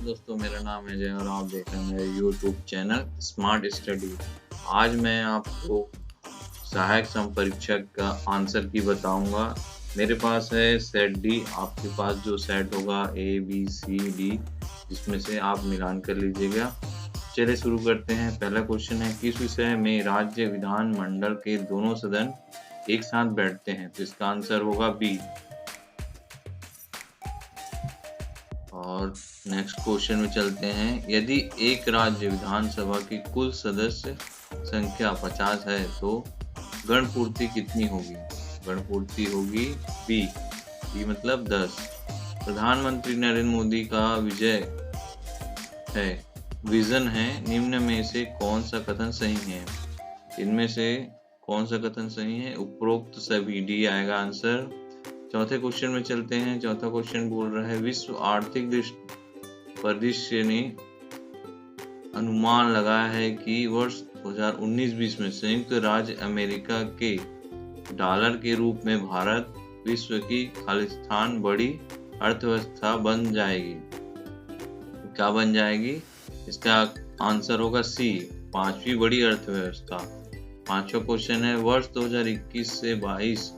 दोस्तों, मेरा नाम है जय और आप देख रहे हैं मेरे यूट्यूब चैनल स्मार्ट स्टडी। आज मैं आपको सहायक संपरीक्षक का आंसर की बताऊंगा। मेरे पास है सेट डी, आपके पास जो सेट होगा ए बी सी डी, जिसमें से आप मिलान कर लीजिएगा। चलिए शुरू करते हैं। पहला क्वेश्चन है, किस विषय में राज्य विधान मंडल के दोनों सदन एक साथ बैठते हैं? तो इसका आंसर होगा बी। और नेक्स्ट क्वेश्चन में चलते हैं, यदि एक राज्य विधानसभा की कुल सदस्य संख्या 50 है तो गणपूर्ति कितनी होगी? गणपूर्ति होगी बी मतलब 10। प्रधानमंत्री नरेंद्र मोदी का विजन है, निम्न में से कौन सा कथन सही है? इनमें से कौन सा कथन सही है? उपरोक्त सभी, डी आएगा आंसर। चौथे क्वेश्चन में चलते हैं। चौथा क्वेश्चन बोल रहा है, विश्व आर्थिक परिदृश्य ने अनुमान लगाया है कि वर्ष 2019-20 में संयुक्त राज्य अमेरिका के डॉलर के रूप में भारत विश्व की खालिस्तान बड़ी अर्थव्यवस्था बन जाएगी। क्या बन जाएगी? इसका आंसर होगा सी, पांचवी बड़ी अर्थव्यवस्था। पांचवा क्वेश्चन है, वर्ष 2021 से 22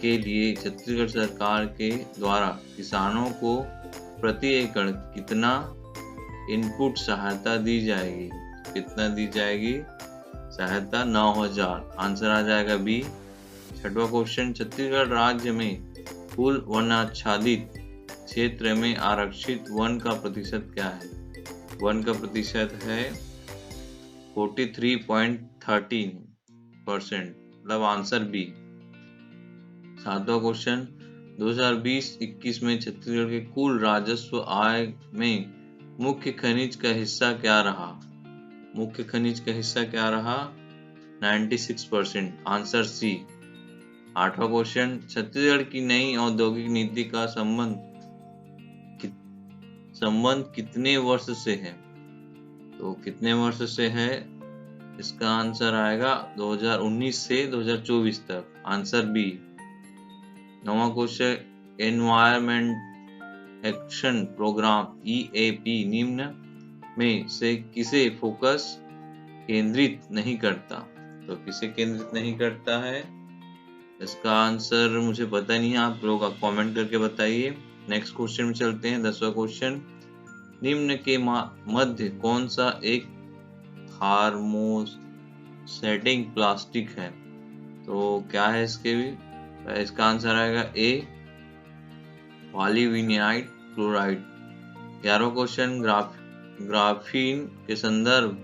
के लिए छत्तीसगढ़ सरकार के द्वारा किसानों को प्रति एकड़ कितना इनपुट सहायता दी जाएगी? कितना दी जाएगी सहायता? 9,000। आंसर आ जाएगा बी। छठवां क्वेश्चन, छत्तीसगढ़ राज्य में कुल वनाच्छादित क्षेत्र में आरक्षित वन का प्रतिशत क्या है? वन का प्रतिशत है 43.13%, मतलब आंसर बी। सातवां क्वेश्चन, 2020-21 में छत्तीसगढ़ के कुल राजस्व आय में मुख्य खनिज का हिस्सा क्या रहा? मुख्य खनिज का हिस्सा क्या रहा? 96%, आंसर सी। आठवां क्वेश्चन, छत्तीसगढ़ की नई औद्योगिक नीति का संबंध कितने वर्ष से है? तो कितने वर्ष से है? इसका आंसर आएगा 2019 से 2024 तक, आंसर बी। नौवां question, environment action programme EAP निम्न में से किसे फोकस केंद्रित नहीं करता? तो किसे केंद्रित नहीं करता है? इसका आंसर मुझे पता नहीं है, आप लोग कमेंट करके बताइए। नेक्स्ट क्वेश्चन में चलते हैं। 10वां क्वेश्चन, निम्न के मध्य कौन सा एक थर्मोसेटिंग प्लास्टिक है? तो क्या है इसके भी? इसका आंसर आएगा ए, पॉलीविनाइल क्लोराइड। 11वां क्वेश्चन, ग्राफीन के संदर्भ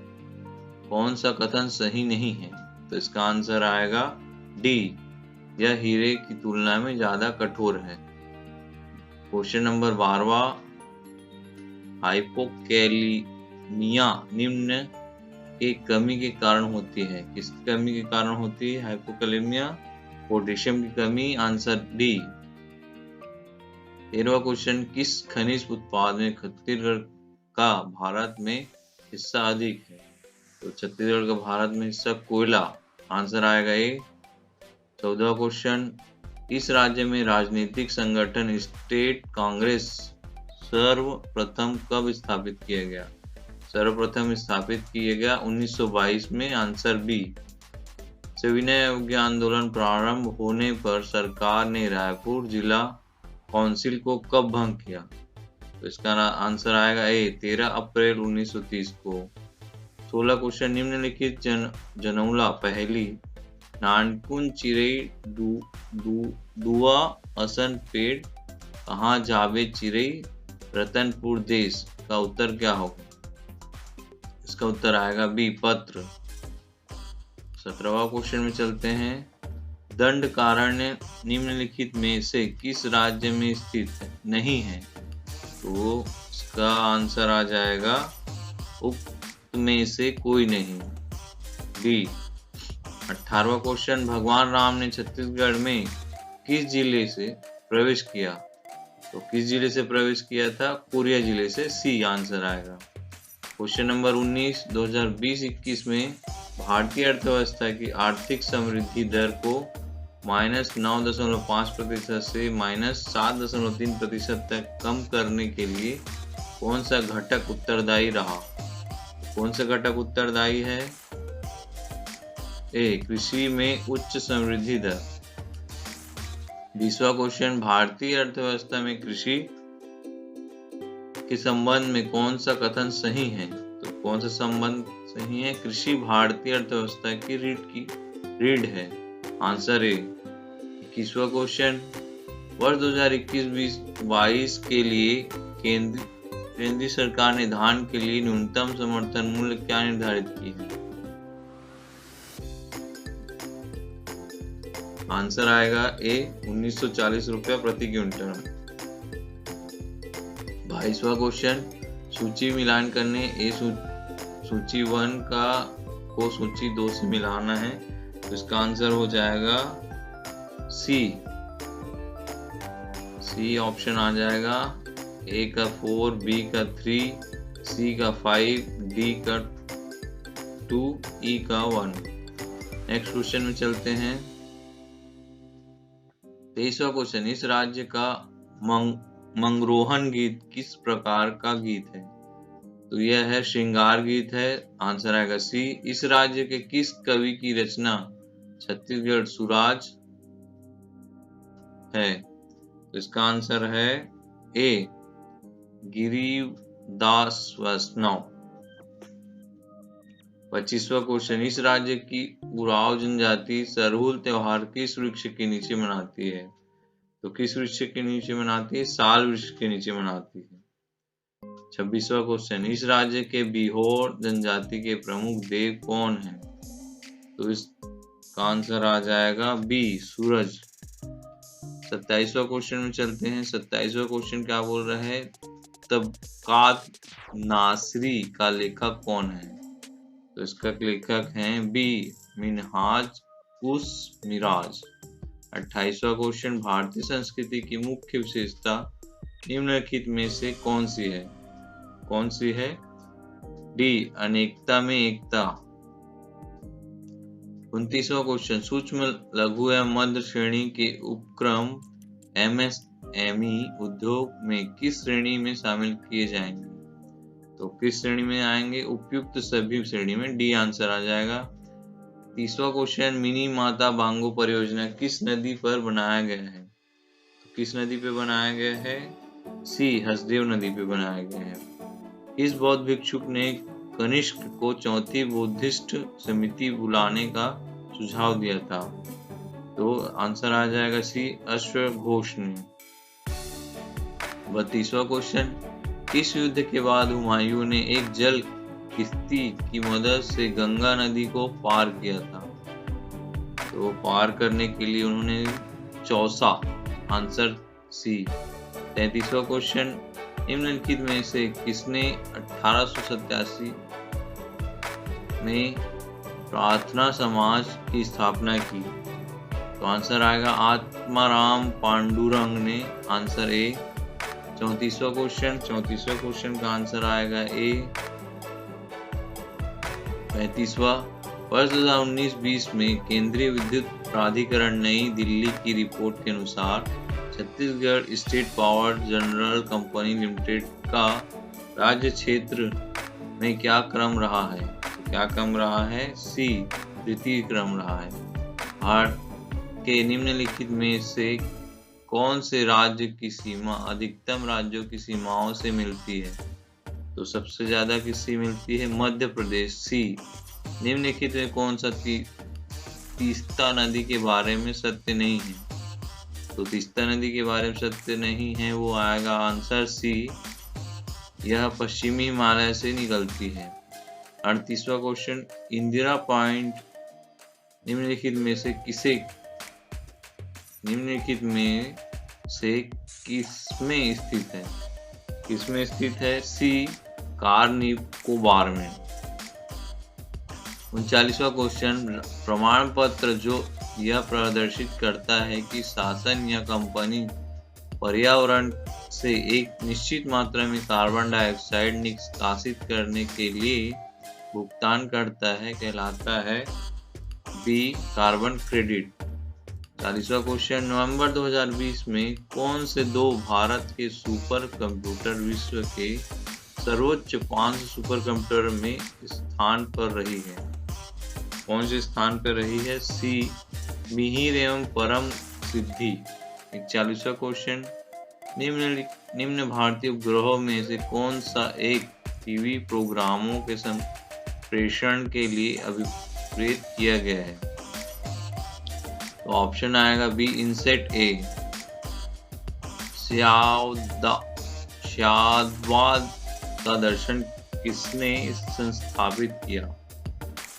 कौन सा कथन सही नहीं है? तो इसका आंसर आएगा डी, यह हीरे की तुलना में ज्यादा कठोर है। क्वेश्चन नंबर 12वां, हाइपोकैलिमिया निम्न के कमी के कारण होती है? किसकी कमी के कारण होती है हाइपोकैलिमिया? पोटेशियम की कमी, आंसर डी। 13वां क्वेश्चन, किस खनिज उत्पाद में छत्तीसगढ़ का भारत में हिस्सा अधिक है? तो छत्तीसगढ़ का भारत में हिस्सा कोयला, आंसर आएगा ए। 14वां क्वेश्चन, इस राज्य में राजनीतिक संगठन स्टेट कांग्रेस सर्वप्रथम कब स्थापित किया गया? सर्वप्रथम स्थापित किया गया 1922 में, आंसर बी। सविनय अवज्ञा आंदोलन प्रारंभ होने पर सरकार ने रायपुर जिला काउंसिल को कब भंग किया? तो इसका आंसर आएगा ए, 13 अप्रैल 1930 को। 16 क्वेश्चन, निम्नलिखित जनौला पहली नानकुन चिरई दुआ असन पेड़ कहाँ जावे चिरई रतनपुर देश, का उत्तर क्या होगा? इसका उत्तर आएगा बी, पत्र। 17वां क्वेश्चन में चलते हैं। दंडकारण्य निम्नलिखित में से किस राज्य में स्थित नहीं है? तो इसका आंसर आ जाएगा उक्त में से कोई नहीं, बी। 18वां क्वेश्चन, भगवान राम ने छत्तीसगढ़ में किस जिले से प्रवेश किया? तो किस जिले से प्रवेश किया था? कोरिया जिले से, सी आंसर आएगा। क्वेश्चन नंबर 19, 2020-21 में भारतीय अर्थव्यवस्था की आर्थिक समृद्धि दर को -9.5% से -7.3% तक कम करने के लिए कौन सा घटक उत्तरदायी रहा? कौन सा घटक उत्तरदायी है? ए, कृषि में उच्च समृद्धि दर। 20वां क्वेश्चन, भारतीय अर्थव्यवस्था में कृषि के संबंध में कौन सा कथन सही है? तो कौन सा संबंध सही है? कृषि भारतीय अर्थव्यवस्था की रीढ़ है। Answer A. 21वां क्वेश्चन, वर्ष 2021-22 के लिए केंद्रीय सरकार ने धान के लिए न्यूनतम समर्थन मूल्य क्या निर्धारित की है? आंसर आएगा ए, 1940 रुपया प्रति क्विंटल। 22वां क्वेश्चन, सूची मिलान करने। ए, सूची 1 को सूची 2 से मिलाना है, तो इसका आंसर हो जाएगा सी ऑप्शन आ जाएगा। ए का 4, बी का 3, सी का 5, डी का 2, ई का 1। नेक्स्ट क्वेश्चन में चलते हैं। 23वां क्वेश्चन, इस राज्य का मंगरोहन गीत किस प्रकार का गीत है? तो यह है श्रृंगार गीत है। आंसर आएगा सी। इस राज्य के किस कवि की रचना छत्तीसगढ़ सुराज है? तो इसका आंसर है ए, गिरिदास वैष्णव। 25वां क्वेश्चन, इस राज्य की उरांव जनजाति सरहुल त्योहार किस वृक्ष के नीचे मनाती है? तो किस वृक्ष के नीचे मनाती है? साल वृक्ष के नीचे मनाती है। 26वां क्वेश्चन, इस राज्य के बिहोर जनजाति के प्रमुख देव कौन है? तो इसका आंसर आ जाएगा बी, सूरज। 27वां क्वेश्चन में चलते हैं। 27वां क्वेश्चन क्या बोल रहा है? तबकात नासरी का लेखक कौन है? तो इसका लेखक हैं बी, मिनहाज उस मिराज। 28वां क्वेश्चन, भारतीय संस्कृति की मुख्य विशेषता निम्नलिखित में से कौन सी है? कौन सी है? डी, अनेकता में एकता। 29वां क्वेश्चन, सूक्ष्म लघु एवं मध्य श्रेणी के उपक्रम MSME उद्योग में किस श्रेणी में शामिल किए जाएंगे? तो किस श्रेणी में आएंगे? उपयुक्त सभी श्रेणी में। डी आंसर आ जाएगा। 30वां क्वेश्चन, मिनी माता बांगो परियोजना किस नदी पर बनाया गया है? तो किस नदी पे बनाया गया है? सी, हसदेव नदी पे बनाया गया है। इस बौद्ध भिक्षुक ने कनिष्क को चौथी बुद्धिस्ट समिति बुलाने का सुझाव दिया था? तो आंसर आ जाएगा सी, अश्वघोष ने। 32वां क्वेश्चन, इस युद्ध के बाद हुमायूं ने एक जल किश्ती की मदद से गंगा नदी को पार किया था? तो पार करने के लिए उन्होंने चौसा। Answer C. 33वां क्वेश्चन, निम्नलिखित में से किसने 1887 में प्रार्थना समाज की स्थापना की? तो आंसर आएगा आत्माराम पांडुरंग ने। Answer A. 34वां क्वेश्चन का आंसर आएगा ए। 35वां, वर्ष 2019-20 में केंद्रीय विद्युत प्राधिकरण नई दिल्ली की रिपोर्ट के अनुसार Chhattisgarh state power general company limited का राज्य क्षेत्र में क्या क्रम रहा है? तो क्या क्रम रहा है? सी, तृतीय क्रम रहा है। भारत के निम्नलिखित में से कौन से राज्य की सीमा अधिकतम राज्यों की सीमाओं से मिलती है? तो सबसे ज्यादा किससे मिलती है? मध्य प्रदेश। सी। निम्नलिखित में कौन सा तीस्ता नदी के बारे में सत्य नहीं है? तो तीस्ता नदी के बारे में सत्य नहीं है, वो आएगा आंसर सी, यह पश्चिमी हिमालय से निकलती है। 38वां क्वेश्चन, इंदिरा पॉइंट निम्नलिखित में से किसमें स्थित है? किसमें स्थित है? सी, कार-निकोबार में। 39वां क्वेश्चन, प्रमाण पत्र जो यह प्रदर्शित करता है कि शासन या कंपनी पर्यावरण से एक निश्चित मात्रा में कार्बन डाइऑक्साइड निष्कासित करने के लिए भुगतान करता है, कहलाता है बी, कार्बन क्रेडिट। 40वां क्वेश्चन, नवंबर 2020 में कौन से दो भारत के सुपर कंप्यूटर विश्व के सर्वोच्च 500 सुपर कंप्यूटर में स्थान पर रही है? कौन से स्थान पर रही है? सी मिहिर एवं परम सिद्धि। 41वां क्वेश्चन, निम्न भारतीय उपग्रहों में से कौन सा एक टीवी प्रोग्रामों के संप्रेषण के लिए अभिप्रेत किया गया है? तो ऑप्शन आएगा बी इनसेट ए। शाद्वाद का दर्शन किसने संस्थापित किया?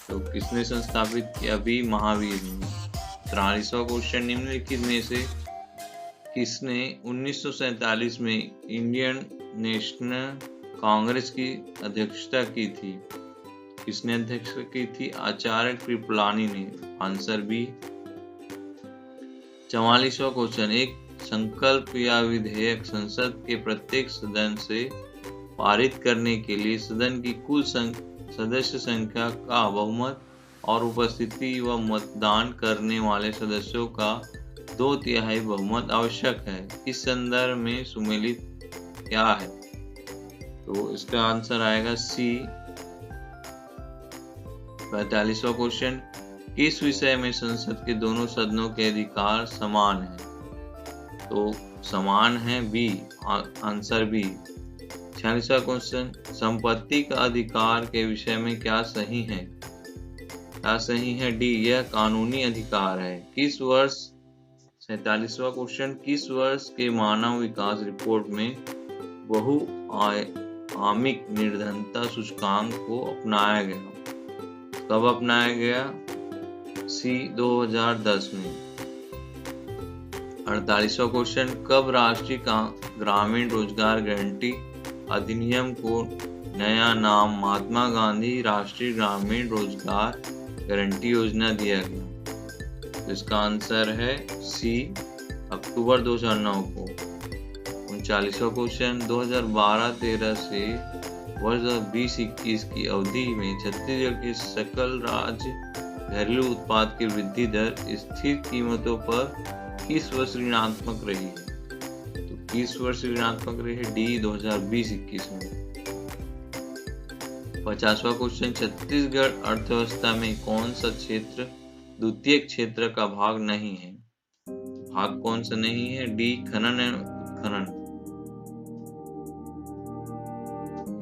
तो किसने संस्थापित किया? बी महावीर ने। 43वां क्वेश्चन, निम्नलिखित में से किसने 1947 में इंडियन नेशनल कांग्रेस की अध्यक्षता की थी? किसने अध्यक्षता की थी? आचार्य कृपलानी ने। Answer B. 44वां क्वेश्चन, एक संकल्प या विधेयक संसद के प्रत्येक सदन से पारित करने के लिए सदन की कुल सदस्य संख्या का बहुमत और उपस्थिति व मतदान करने वाले सदस्यों का 2/3 बहुमत आवश्यक है। इस संदर्भ में सुमेलित क्या है? तो इसका आंसर आएगा सी। 45वां क्वेश्चन, किस विषय में संसद के दोनों सदनों के अधिकार समान हैं? तो समान है बी। Answer B. 46वां क्वेश्चन, संपत्ति का अधिकार के विषय में क्या सही है? क्या सही है? डी, यह कानूनी अधिकार है। किस वर्ष 47वां क्वेश्चन, किस वर्ष के मानव विकास रिपोर्ट में बहुआयामिक निर्धनता सूचकांक को अपनाया गया? कब अपनाया गया? सी 2010 में। 48वां क्वेश्चन, कब राष्ट्रीय ग्रामीण रोजगार गारंटी अधिनियम को नया नाम महात्मा गांधी राष्ट्रीय ग्रामीण रोजगार गारंटी योजना दिया गया? इसका आंसर है सी, अक्टूबर 2009 को। 39वां क्वेश्चन, 2012-13 से वर्ष 2020-21 की अवधि में छत्तीसगढ़ के सकल राज्य घरेलू उत्पाद की वृद्धि दर स्थिर कीमतों पर किस वर्ष ऋणात्मक रही है? तो किस वर्ष ऋणात्मक रही है? डी, 2020-21 में। 50वां क्वेश्चन, छत्तीसगढ़ अर्थव्यवस्था में कौन सा क्षेत्र द्वितीय क्षेत्र का भाग नहीं है? भाग कौन सा नहीं है? डी, खनन एवं उत्खनन।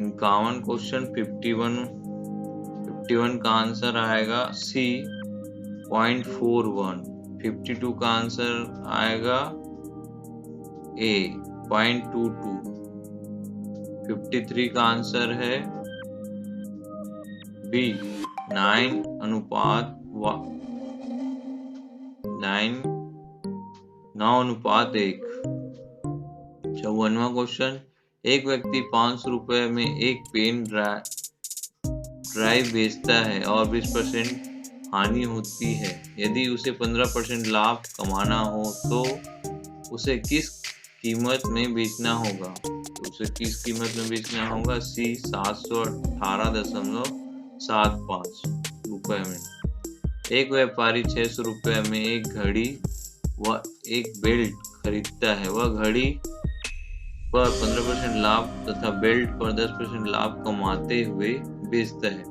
51 क्वेश्चन, 51 का आंसर आएगा सी, 0.41। 52 का आंसर आएगा ए, 0.22। 53 का आंसर है बी, 9:1। 54वां क्वेश्चन, एक व्यक्ति 500 रुपए में एक पेन ड्राइव बेचता है और 20% हानि होती है। यदि उसे 15% लाभ कमाना हो तो उसे किस कीमत में बेचना होगा? तो उसे किस कीमत में बेचना होगा? सी, 718.75 रुपए में। एक व्यापारी 600 रुपए में एक घड़ी व एक बेल्ट खरीदता है। वह घड़ी पर 15% लाभ तथा बेल्ट पर 10% लाभ कमाते हुए बेचता है।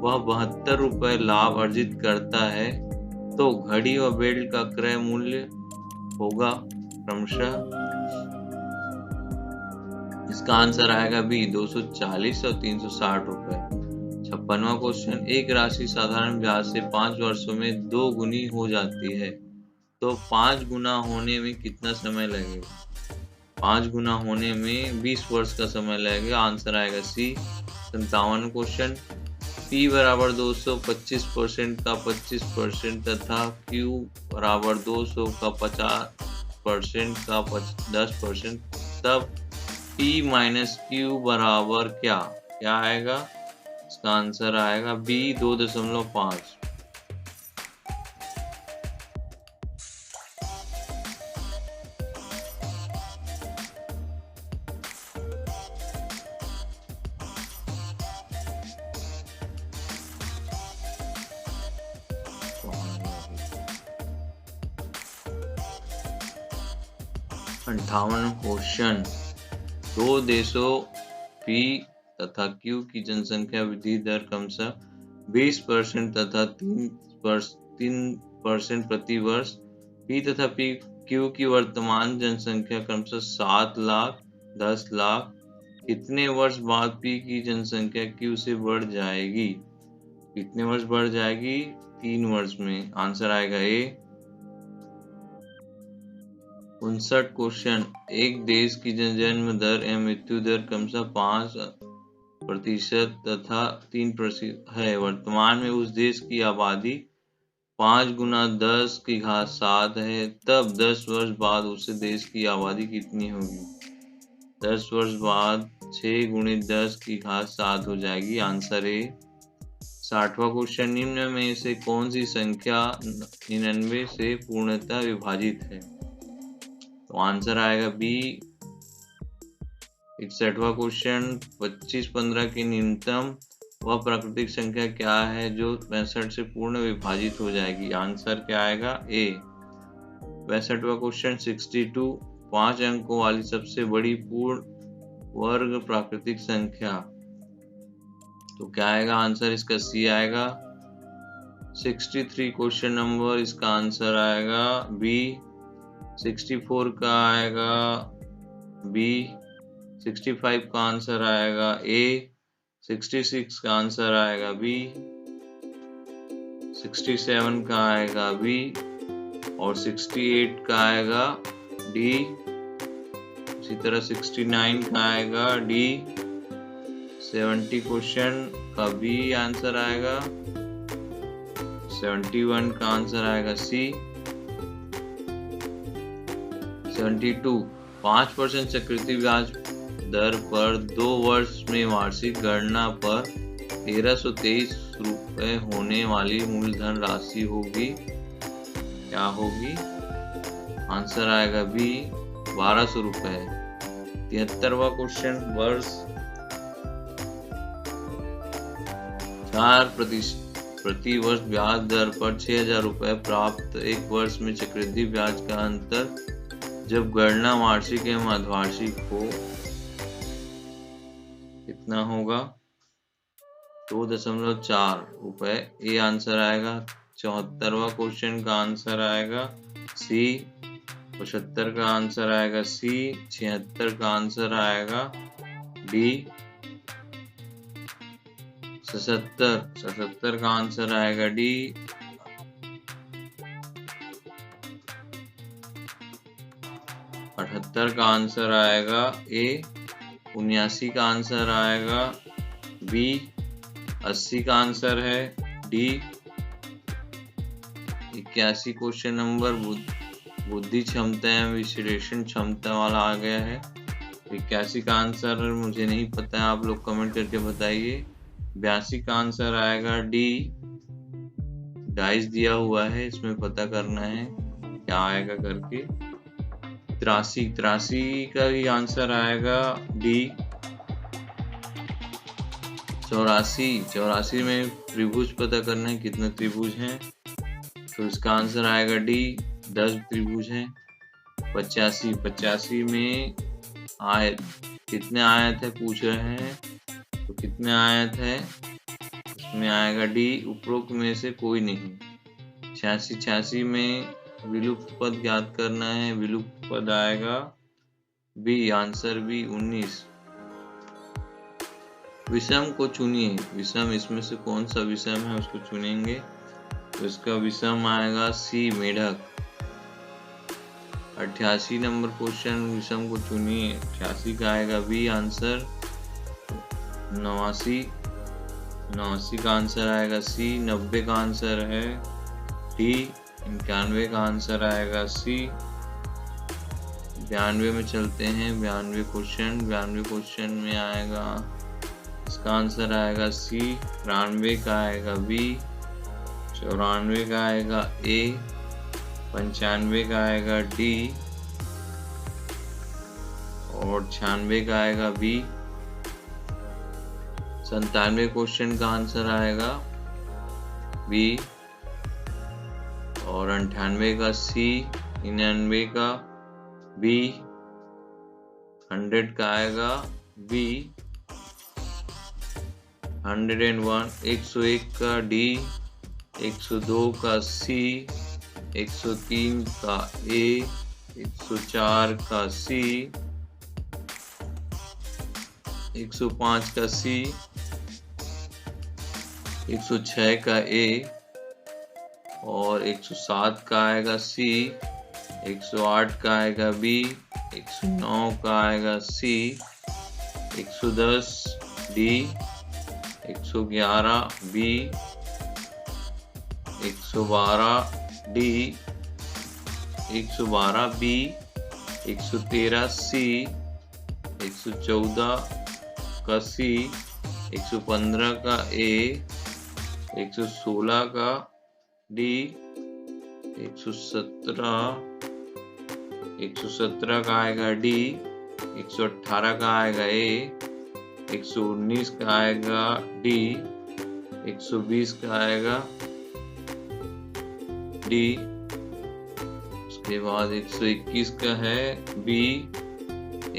वह 72 रुपए लाभ अर्जित करता है, तो घड़ी व बेल्ट का क्रय मूल्य होगा क्रमशः। इसका आंसर आएगा बी, 240 और 360 रुपए। 56वां क्वेश्चन, एक राशि साधारण ब्याज से 5 वर्षों में 2 गुनी हो जाती है, तो 5 गुना होने में कितना समय लगेगा? 5 गुना होने में 20 वर्ष का समय लगेगा। आंसर आएगा सी। 57 क्वेश्चन, P बराबर 200 25% का 25% तथा Q बराबर 200 का 50% का 10%, तब P माइनस Q बराबर क्या आएगा? इसका आंसर आएगा B, 2.5। 58 क्वेश्चन। दो देशों P तथा Q की जनसंख्या वृद्धि दर क्रमशः 20% तथा 3% प्रति वर्ष। P तथा Q की वर्तमान जनसंख्या क्रमशः 7 लाख 10 लाख। कितने वर्ष बाद P की जनसंख्या Q से बढ़ जाएगी? कितने वर्ष बढ़ जाएगी? 3 वर्ष में। आंसर आएगा ए। 59 क्वेश्चन। एक देश की जन्म दर एवं मृत्यु दर क्रमशः 5% तथा 3% है। वर्तमान में उस देश की आबादी 5 गुना 10 की घात 7 है। तब 10 वर्ष बाद उस देश की आबादी कितनी होगी? 10 वर्ष बाद 6 गुणित 10 की घात 7 हो जाएगी। Answer A. 60वां क्वेश्चन। निम्न में से कौन सी संख्या 99 से पूर्णतः विभाजित है? तो आंसर आएगा बी। 61वां क्वेश्चन। 25-15 की न्यूनतम वह प्राकृतिक संख्या क्या है जो 65 से पूर्ण विभाजित हो जाएगी? आंसर क्या आएगा? ए। 62वां क्वेश्चन। 62 5 अंकों वाली सबसे बड़ी पूर्ण वर्ग प्राकृतिक संख्या, तो क्या आएगा? आंसर इसका सी आएगा। 63 क्वेश्चन नंबर, इसका आंसर आएगा बी। 64 का आएगा बी। 65 का आंसर आएगा ए। 66 का आंसर आएगा बी। 67 का आएगा बी और 68 का आएगा डी। इसी तरह 69 का आएगा डी। 70 क्वेश्चन का बी आंसर आएगा। 71 का आंसर आएगा सी। 72 5% चक्रवृद्धि ब्याज दर पर 2 वर्ष में वार्षिक गणना पर 1323 रुपए होने वाली मूलधन राशि होगी। क्या होगी? आंसर आएगा बी 1200 रुपए। 73वां क्वेश्चन। वर्ष 4% प्रति वर्ष ब्याज दर पर 6000 रुपए प्राप्त एक वर्ष में चक्रवृद्धि ब्याज का अंतर जब गणना वार्षिक एवं अर्धवार्षिक हो कितना होगा? 2.4 रुपए। ए आंसर आएगा। 74वां क्वेश्चन का आंसर आएगा सी। 75 का आंसर आएगा सी। 76 का आंसर आएगा डी। 77 का आंसर आएगा डी। 78 का आंसर आएगा ए। 79 का आंसर आएगा बी। 80 का आंसर है डी। 81 क्वेश्चन नंबर बुद्धि क्षमता एवं विश्लेषण क्षमता वाला आ गया है। 81 का आंसर मुझे नहीं पता है, आप लोग कमेंट करके बताइए। 82 का आंसर आएगा डी। डाइस दिया हुआ है, इसमें पता करना है क्या आएगा करके। 83 का भी आंसर आएगा डी। 84 में त्रिभुज पता करना है कितने त्रिभुज हैं, तो इसका आंसर आएगा डी। 10 त्रिभुज हैं। 85 में कितने आयत है पूछ रहे हैं, तो कितने आयत है इसमें आएगा डी। उपरोक्त में से कोई नहीं। 86 में विलुप्त पद ज्ञात करना है, विलुप्त पद आएगा बी। Answer B 19। विषम को चुनिए। विषम, इसमें से कौन सा विषम है उसको चुनेंगे, तो इसका विषम आएगा सी मेढक। 88 नंबर क्वेश्चन। विषम को चुनिए। 88 का आएगा बी आंसर। 89 का आंसर आएगा सी। 90 का आंसर है डी। 91 का आंसर आएगा सी। 92 में चलते हैं। 92 क्वेश्चन में आएगा, इसका आंसर आएगा सी। 93 का आएगा बी। 94 का आएगा ए। 95 का आएगा डी और 96 का आएगा बी। 97 क्वेश्चन का आंसर आएगा बी और 98 का सी। 99 का बी। 100 का आएगा बी। 101 101 का डी। 102 का सी। 103 का ए। 104 का सी। 105 का सी। 106 का ए और 107 का आएगा सी। 108 का आएगा बी। 109 का आएगा सी। 110 डी। 111 बी। 112 डी। 112 बी। 113 सी। 114 का सी। 115 का ए। 116 का डी। 117 का आएगा डी। 118 का आएगा ए। 119 का आएगा डी। 120 का आएगा डी। उसके बाद 121 का है बी।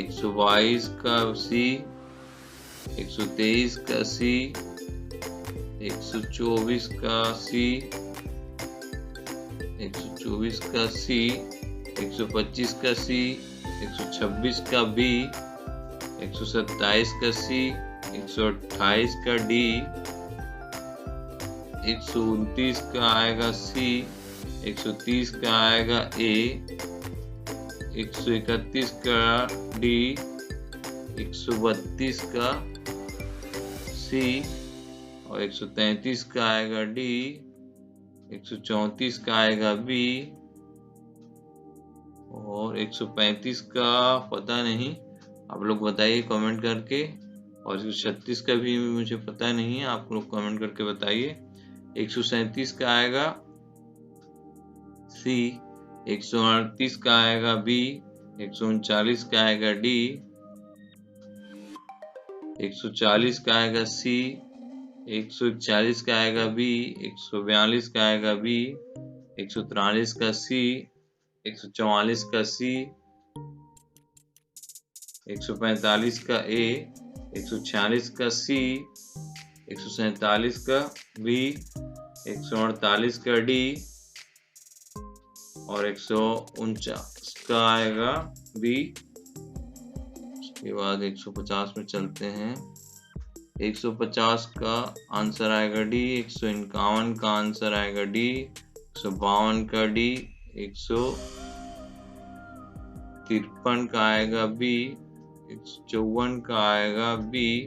122 का सी। 123 का सी। 124 का सी। 124 का सी। 125 का सी। 126 का बी। 127 का सी। 128 का डी। 129 का आएगा सी। 130 का आएगा ए। 131 का डी। 132 का सी और 133 का आएगा डी। 134 का आएगा बी और 135 का पता नहीं, आप लोग बताइए कमेंट करके। और 136 का भी मुझे पता नहीं है, आप लोग कमेंट करके बताइए। 137 का आएगा सी। 138 का आएगा बी। 139 का आएगा डी। 140 का आएगा सी। 141 का आएगा बी। 142 का आएगा बी। 143 का सी। 144 का सी। 145 का ए। 146 का सी। 147 का बी। 148 का डी और 149 का आएगा बी। उसके बाद 150 में चलते हैं। 150 का आंसर आएगा डी। 151 का आंसर आएगा डी। 152 का डी। 153 का आएगा बी। 154 का आएगा बी।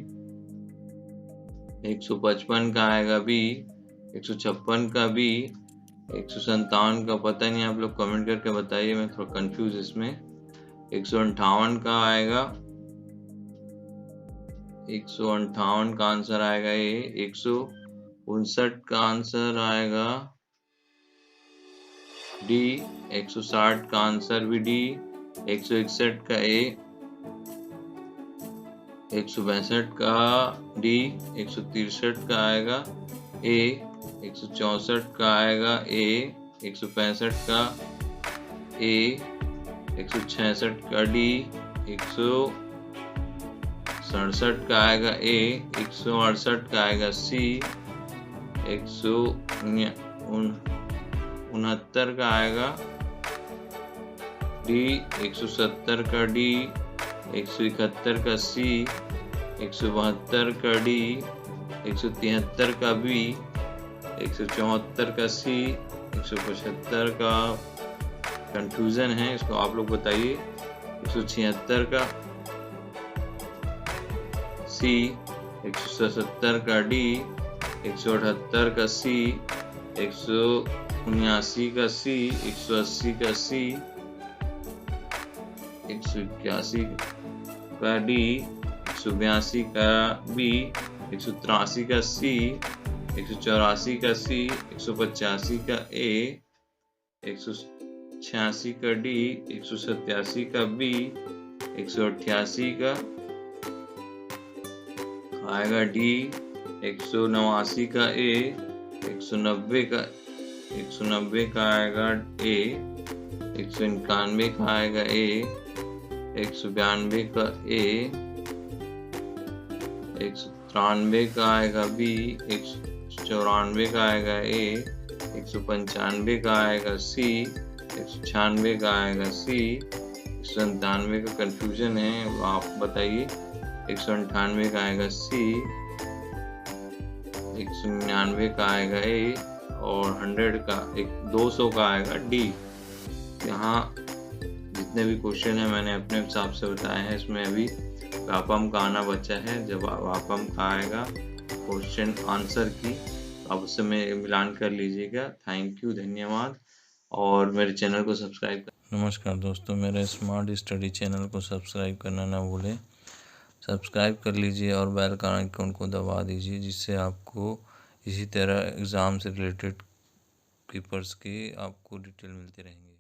155 का आएगा बी। 156 का बी। 157 का पता नहीं, आप लोग कमेंट करके बताइए, मैं थोड़ा कंफ्यूज इसमें। 158 का आएगा। 158 का आंसर आएगा ए। 159 का आंसर आएगा डी। 160 का आंसर भी डी। 161 का ए। 162 का डी। 163 का आएगा ए। 164 का आएगा ए। 165 का ए। 166 का डी। 167 का आएगा ए। 168 का आएगा सी। 169 का आएगा डी। 170 का डी। 171 का सी। 172 का डी। 173 का बी। 174 का सी। 175 का कंफ्यूजन है, इसको आप लोग बताइए। 176 का सी। 177 का डी। 178 का सी। 179 का सी। 180 का सी। 181 का डी। 182 का बी। 183 का सी। 184 का सी। 185 का ए। 186 का डी। 187 का बी। 188 का आएगा डी। 189 का ए। 190 का आएगा ए। 191 का आएगा ए। 192 का ए, 193 का आएगा बी, 194 का आएगा ए, 195 का आएगा सी, 196 का आएगा सी, 197 का कंफ्यूजन है, आप बताइए। 198 का आएगा सी, 199 का आएगा ए और 100 का 200 का आएगा डी। यहाँ जितने भी क्वेश्चन है मैंने अपने हिसाब से बताए हैं। इसमें अभी व्यापम का आना बचा है। जब व्यापम का आएगा क्वेश्चन आंसर की, आप उससे मिलान कर लीजिएगा। थैंक यू, धन्यवाद, और मेरे चैनल को सब्सक्राइब कर। नमस्कार दोस्तों, मेरे स्मार्ट स्टडी चैनल को सब्सक्राइब करना ना भूलें। सब्सक्राइब कर लीजिए और बेल का आइकन को दबा दीजिए, जिससे आपको इसी तरह एग्ज़ाम से रिलेटेड पेपर्स की आपको डिटेल मिलती रहेंगी।